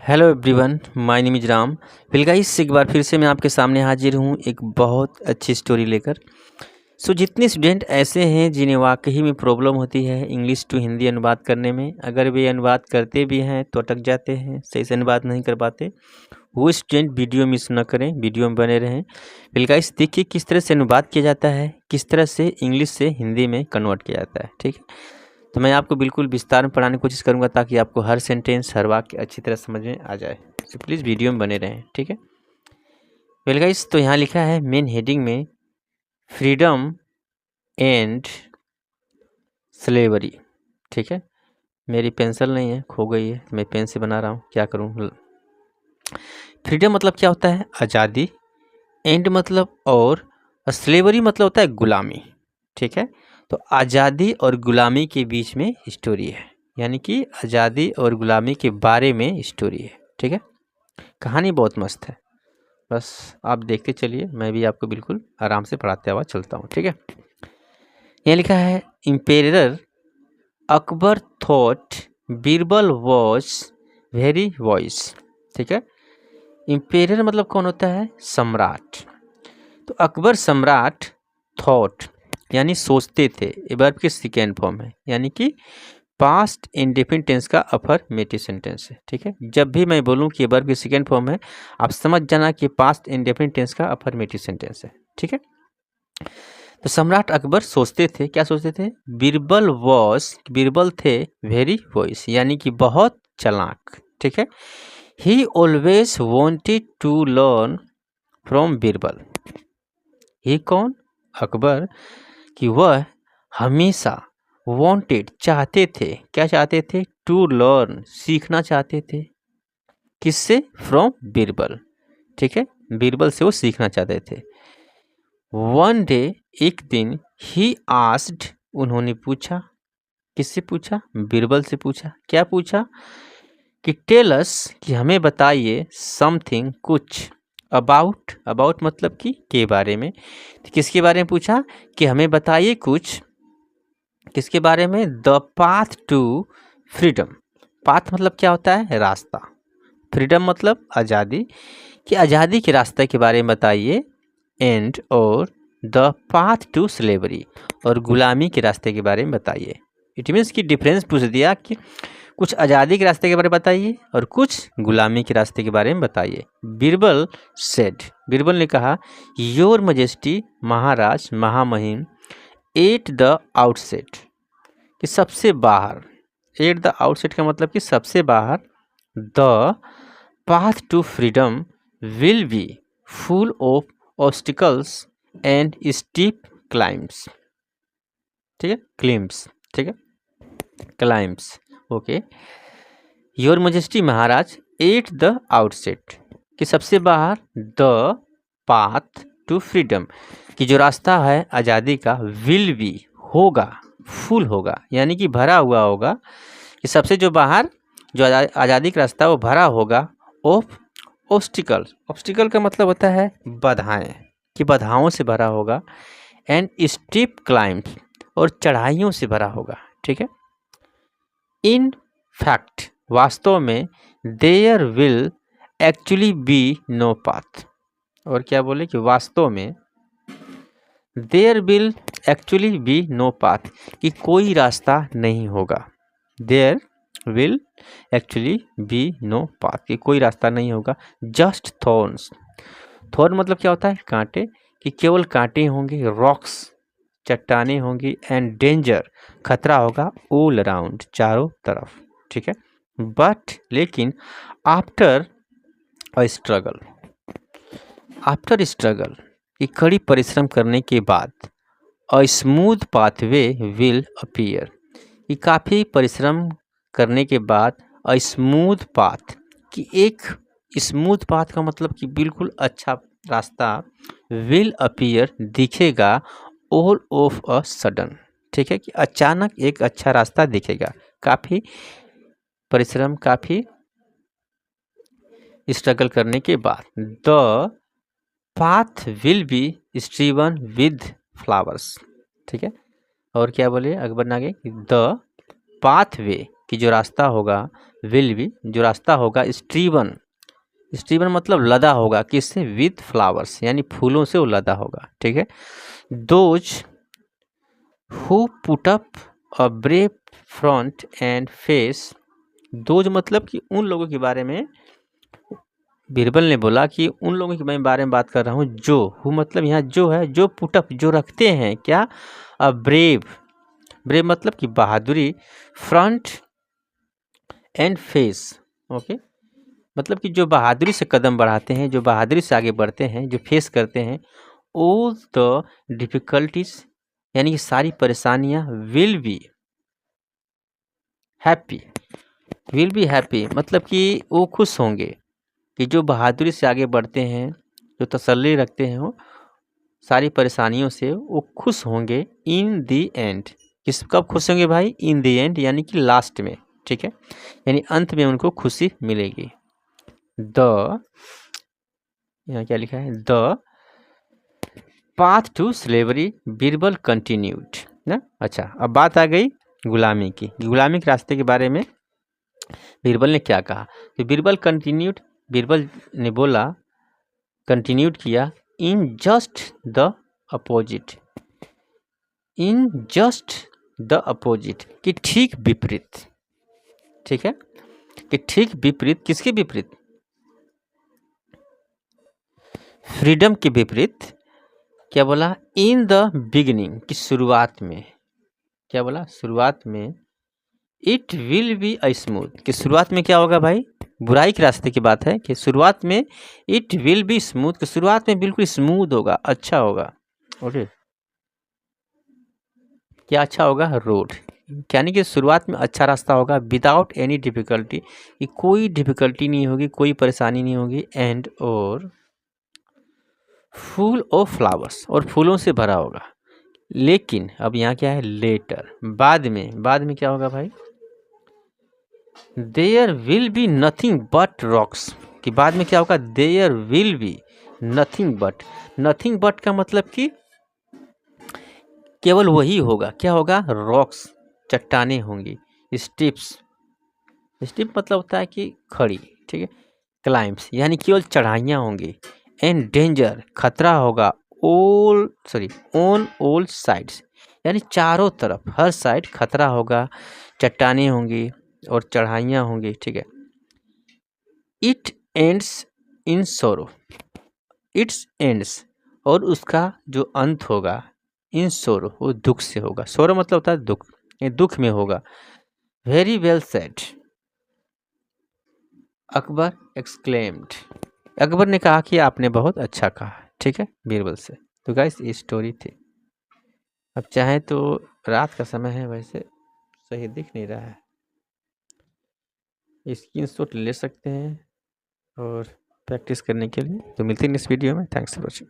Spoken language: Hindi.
Hello everyone, my name is Ram. Well guys, एक बार फिर से मैं आपके सामने हाजिर हूँ एक बहुत अच्छी स्टोरी लेकर। जितने स्टूडेंट ऐसे हैं जिन्हें वाकई में प्रॉब्लम होती है इंग्लिश टू हिंदी अनुवाद करने में, अगर वे अनुवाद करते भी हैं तो अटक जाते हैं, सही से अनुवाद नहीं कर पाते, वो स्टूडेंट वीडियो मिस न करें, वीडियो में बने रहें। वेल गाइस, देखिए किस तरह से अनुवाद किया जाता है, किस तरह से इंग्लिश से हिंदी में कन्वर्ट किया जाता है। ठीक है, तो मैं आपको बिल्कुल विस्तार में पढ़ाने की कोशिश करूंगा ताकि आपको हर सेंटेंस, हर वाक्य अच्छी तरह समझ में आ जाए। तो प्लीज़ वीडियो में बने रहें। ठीक है, वेल गाइस, तो यहाँ लिखा है मेन हेडिंग में फ्रीडम एंड स्लेवरी। ठीक है, मेरी पेंसिल नहीं है, खो गई है, मैं पेन से बना रहा हूँ, क्या करूँ। फ्रीडम मतलब क्या होता है? आज़ादी। एंड मतलब और स्लेवरी मतलब होता है गुलामी। ठीक है, तो आज़ादी और गुलामी के बीच में स्टोरी है, यानी कि आज़ादी और गुलामी के बारे में स्टोरी है। ठीक है, कहानी बहुत मस्त है, बस आप देखते चलिए, मैं भी आपको बिल्कुल आराम से पढ़ाते हुआ चलता हूँ। ठीक है, यहाँ लिखा है emperor Akbar thought Birbal was very voice. ठीक है, इम्पेरर मतलब कौन होता है? सम्राट। तो अकबर सम्राट थॉट यानी सोचते थे, ये वर्ब की सेकेंड फॉर्म है, यानी कि पास्ट इंडेफिनिट टेंस का अफर्मेटिव सेंटेंस है। ठीक है, जब भी मैं बोलूं कि ये वर्ब की सेकेंड फॉर्म है, आप समझ जाना कि पास्ट इंडेफिनिट टेंस का अफर्मेटिव सेंटेंस है। ठीक है, तो सम्राट अकबर सोचते थे, क्या सोचते थे? बीरबल वॉज, बीरबल थे वेरी वॉइस, यानी कि बहुत चालाक। ठीक है, he always wanted to learn from Birbal. He कौन? अकबर, कि वह हमेशा वांटेड चाहते थे, क्या चाहते थे? टू लर्न, सीखना चाहते थे। किससे? फ्रॉम बीरबल। ठीक है, बीरबल से वो सीखना चाहते थे। वन डे, एक दिन, ही आस्क्ड, उन्होंने पूछा। किससे पूछा? बीरबल से पूछा। क्या पूछा? कि टेल अस, कि हमें बताइए, समथिंग, कुछ, अबाउट, अबाउट मतलब कि के बारे में। तो किसके बारे में पूछा? कि हमें बताइए कुछ, किसके बारे में? The path to freedom. Path मतलब क्या होता है? रास्ता। फ्रीडम मतलब आज़ादी, कि आज़ादी के रास्ते के बारे में बताइए। एंड और द पाथ टू स्लेवरी, और गुलामी के रास्ते के बारे में बताइए। इट मीन्स की डिफरेंस पूछ दिया कि कुछ आज़ादी के रास्ते के बारे में बताइए और कुछ गुलामी के रास्ते के बारे में बताइए। बीरबल सेड, बीरबल ने कहा, योर मजेस्टी, महाराज, महामहिम, एट द आउटसेट, कि सबसे बाहर, एट द आउटसेट का मतलब कि सबसे बाहर, the path to freedom will be full of obstacles and steep climbs. ठीक है, क्लिम्स, ठीक है, क्लाइम्स। ओके, योर मजेस्टी महाराज, एट द आउटसेट, कि सबसे बाहर, द पाथ टू फ्रीडम, कि जो रास्ता है आज़ादी का, विल बी, होगा, फुल होगा, यानी कि भरा हुआ होगा, कि सबसे जो बाहर जो आज़ादी का रास्ता वो भरा होगा ऑफ ऑब्स्टिकल। ऑब्स्टिकल का मतलब होता है बाधाएं, कि बाधाओं से भरा होगा। एंड स्टीप क्लाइम्स, और चढ़ाइयों से भरा होगा। ठीक है, इन फैक्ट, वास्तव में, there will actually be no path, और क्या बोले कि वास्तव में, there will actually be no path, कि कोई रास्ता नहीं होगा। There will actually be no path, कि कोई रास्ता नहीं होगा। जस्ट थॉर्न्स, थॉर्न मतलब क्या होता है? कांटे, कि केवल कांटे होंगे। रॉक्स, चट्टाने होंगी। एंड डेंजर, खतरा होगा। ऑल अराउंड, चारों तरफ। ठीक है, बट, लेकिन, after a struggle, after struggle, कि कड़ी परिश्रम करने के बाद, a smooth pathway will appear, कि काफ़ी परिश्रम करने के बाद, अ स्मूथ पाथ, कि एक स्मूथ पाथ का मतलब कि बिल्कुल अच्छा रास्ता, विल अपीयर, दिखेगा, ऑल ऑफ अ सडन। ठीक है, कि अचानक एक अच्छा रास्ता दिखेगा। काफ़ी परिश्रम, काफ़ी स्ट्रगल करने के बाद। The path will be strewn with flowers. ठीक है, और क्या बोले अकबर नागे? द पाथवे, कि जो रास्ता होगा, विल बी जो रास्ता होगा, स्ट्रीवन स्टीवन मतलब लदा होगा, किससे? विथ फ्लावर्स, यानी फूलों से वो लदा होगा। ठीक है। Those who put up a brave front end face, those मतलब कि उन लोगों के बारे में बीरबल ने बोला कि उन लोगों के बारे में बात कर रहा हूँ जो, हु मतलब यहाँ जो है, जो पुटअप जो रखते हैं क्या? अ ब्रेव, ब्रेव मतलब कि बहादुरी, फ्रंट एंड फेस, ओके, मतलब कि जो बहादुरी से कदम बढ़ाते हैं, जो बहादुरी से आगे बढ़ते हैं, जो फेस करते हैं ऑल द डिफिकल्टीज, यानी कि सारी परेशानियां, will be happy, will be happy मतलब कि वो खुश होंगे, कि जो बहादुरी से आगे बढ़ते हैं, जो तसल्ली रखते हैं, वो सारी परेशानियों से वो खुश होंगे इन दी एंड, किस कब खुश होंगे भाई? इन दी एंड, यानी कि लास्ट में। ठीक है, यानी अंत में उनको खुशी मिलेगी। द, यहाँ क्या लिखा है? The path to slavery Birbal continued ना। अच्छा, अब बात आ गई गुलामी की, गुलामी के रास्ते के बारे में बीरबल ने क्या कहा। तो बीरबल कंटिन्यूड, बीरबल ने बोला, कंटिन्यूड किया, in just the opposite, in just the opposite, कि ठीक विपरीत। ठीक है, कि ठीक विपरीत, किसके विपरीत? फ्रीडम के विपरीत। क्या बोला? इन द बिगिनिंग, की शुरुआत में। क्या बोला? शुरुआत में। It will be a smooth, कि शुरुआत में क्या होगा भाई? बुराई के रास्ते की बात है कि शुरुआत में इट विल बी स्मूथ, कि शुरुआत में बिल्कुल स्मूथ होगा, अच्छा होगा। ओके, क्या अच्छा होगा? रोड, यानी कि शुरुआत में अच्छा रास्ता होगा, विदाउट एनी डिफिकल्टी, कि कोई डिफिकल्टी नहीं होगी, कोई परेशानी नहीं होगी, एंड और फुल ऑफ फ्लावर्स, और फूलों से भरा होगा। लेकिन अब यहाँ क्या है? लेटर, बाद में, बाद में क्या होगा भाई? There will be nothing but rocks, कि बाद में क्या होगा? There will be nothing but, nothing but का मतलब कि केवल वही होगा। क्या होगा? रॉक्स, चट्टाने होंगी, स्टिप्स, स्टिप मतलब होता है कि खड़ी। ठीक है, क्लाइम्स यानी केवल चढ़ाइयाँ होंगी, एंड डेंजर खतरा होगा, all sorry on all sides, यानी चारों तरफ, हर साइड खतरा होगा, चट्टाने होंगी और चढ़ाइयाँ होंगी। ठीक है, इट एंड्स इन सोरो, इट्स एंड्स, और उसका जो अंत होगा, इन सोरो, वो दुख से होगा। सोरो मतलब होता है दुख, ये दुख में होगा। Very well said, Akbar exclaimed, Akbar ने कहा कि आपने बहुत अच्छा कहा। ठीक है, बीरबल से। तो गाइस ये स्टोरी थी। अब चाहे तो रात का समय है, वैसे सही दिख नहीं रहा है, स्क्रीनशॉट ले सकते हैं और प्रैक्टिस करने के लिए। तो मिलते हैं इस वीडियो में। Thanks for watching.